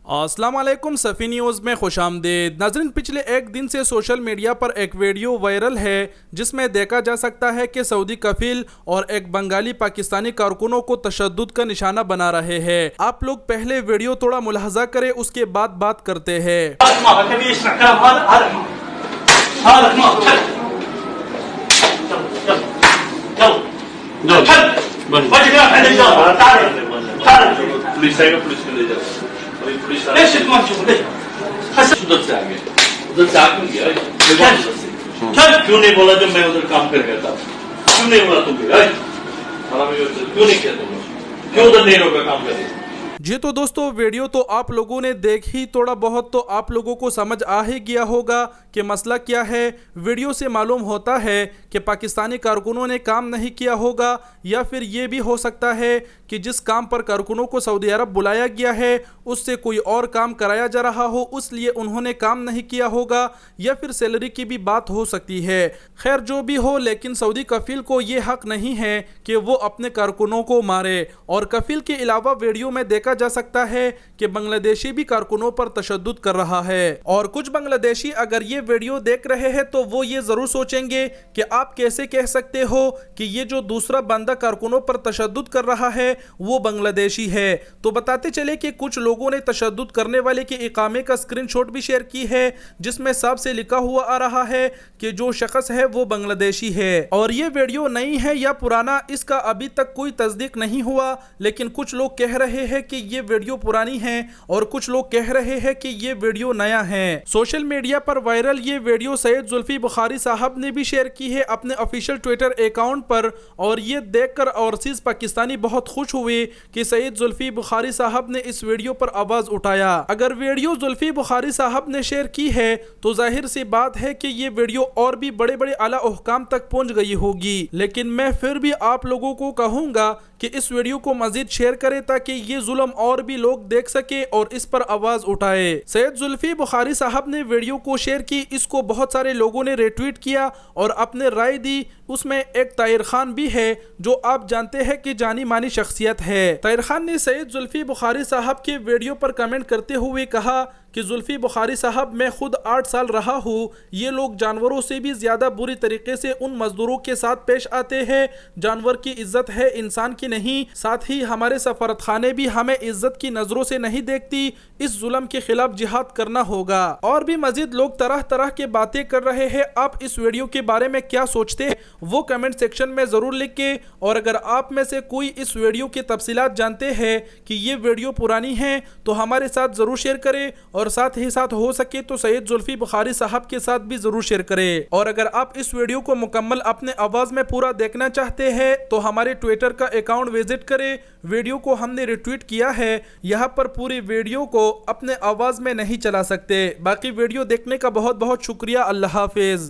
अस्सलाम वालेकुम सफ़ी न्यूज़ में खुश आमदीद। नाज़रीन, पिछले एक दिन से सोशल मीडिया पर एक वीडियो वायरल है जिसमें देखा जा सकता है कि सऊदी कफील और एक बंगाली पाकिस्तानी कारकुनों को तशद्दुद का निशाना बना रहे हैं। आप लोग पहले वीडियो थोड़ा मुलाहजा करें, उसके बाद बात करते हैं। ليش تمشوا ليه؟ उधर से आगे क्यों गया? क्यों नहीं बोला जब मैं उधर काम कर गया था? क्यों नहीं बोला तुम? क्यों नहीं किया तुम? क्यों उधर नहीं रोका काम करने? जी तो दोस्तों, वीडियो तो आप लोगों ने देख ही थोड़ा बहुत तो आप लोगों को समझ आ ही गया होगा कि मसला क्या है। वीडियो से मालूम होता है कि पाकिस्तानी कारकुनों ने काम नहीं किया होगा, या फिर ये भी हो सकता है कि जिस काम पर कारकुनों को सऊदी अरब बुलाया गया है उससे कोई और काम कराया जा रहा हो, इसलिए उन्होंने काम नहीं किया होगा, या फिर सैलरी की भी बात हो सकती है। खैर जो भी हो, लेकिन सऊदी कफील को ये हक नहीं है कि वो अपने कारकुनों को मारे। और कफील के अलावा वीडियो में देखा जा सकता है कि बांग्लादेशी भी कारकुनों पर तशद्दुद कर रहा है। और कुछ बांग्लादेशी अगर ये वीडियो देख रहे हैं तो वो ये जरूर सोचेंगे कि आप कैसे कह सकते हो कि ये जो दूसरा बंदा कारकुनों पर तशद्दुद कर रहा है वो बांग्लादेशी है। तो बताते चले कि कुछ लोगों ने तशद्दुद करने वाले के इकामे का स्क्रीनशॉट भी शेयर की है, जिसमें साफ से लिखा हुआ आ रहा है कि जो शख्स है वो बांग्लादेशी है। और ये वीडियो नई है या पुराना, इसका अभी तक कोई तस्दीक नहीं हुआ, लेकिन कुछ लोग कह रहे हैं कि ये वीडियो पुरानी है और कुछ लोग कह रहे हैं कि ये वीडियो नया है। सोशल मीडिया पर वायरल ये वीडियो सैयद जुल्फी बुखारी साहब ने भी शेयर की है अपने ऑफिशियल ट्विटर अकाउंट पर। और ये देखकर ओवरसीज पाकिस्तानी बहुत खुश हुए कि सैयद जुल्फी बुखारी साहब ने इस वीडियो पर आवाज उठाया। अगर वीडियो जुल्फी बुखारी साहब ने शेयर की है तो जाहिर सी बात है कि ये वीडियो और भी बड़े बड़े आला हुक्काम तक पहुंच गई होगी, लेकिन मैं फिर भी आप लोगों को कहूंगा कि इस वीडियो को मजीद शेयर करें ताकि ये जुल्म और भी लोग देख सके और इस पर आवाज उठाए। सैयद जुल्फी बुखारी साहब ने वीडियो को शेयर की, इसको बहुत सारे लोगों ने रिट्वीट किया और अपने राय दी। उसमें एक ताहिर खान भी है जो आप जानते हैं कि जानी मानी शख्सियत है। ताहिर खान ने सैयद जुल्फी बुखारी साहब के वीडियो पर कमेंट करते हुए कहा कि जुल्फी बुखारी साहब, मैं खुद 8 साल रहा हूँ, ये लोग जानवरों से भी ज़्यादा बुरी तरीके से उन मजदूरों के साथ पेश आते हैं। जानवर की इज्जत है, इंसान की नहीं। साथ ही हमारे सफारत खाने भी हमें इज्जत की नज़रों से नहीं देखती। इस जुल्म के खिलाफ जिहाद करना होगा। और भी मजीद लोग तरह तरह के बातें कर रहे हैं। आप इस वीडियो के बारे में क्या सोचते हैं वो कमेंट सेक्शन में ज़रूर लिखें। और अगर आप में से कोई इस वीडियो की तफसीलात जानते हैं कि ये वीडियो पुरानी है तो हमारे साथ ज़रूर शेयर करें, और साथ ही साथ हो सके तो सैयद जुल्फी बुखारी साहब के साथ भी जरूर शेयर करें। और अगर आप इस वीडियो को मुकम्मल अपने आवाज में पूरा देखना चाहते हैं तो हमारे ट्विटर का अकाउंट विजिट करें। वीडियो को हमने रिट्वीट किया है, यहाँ पर पूरी वीडियो को अपने आवाज में नहीं चला सकते। बाकी वीडियो देखने का बहुत बहुत शुक्रिया। अल्लाह हाफिज।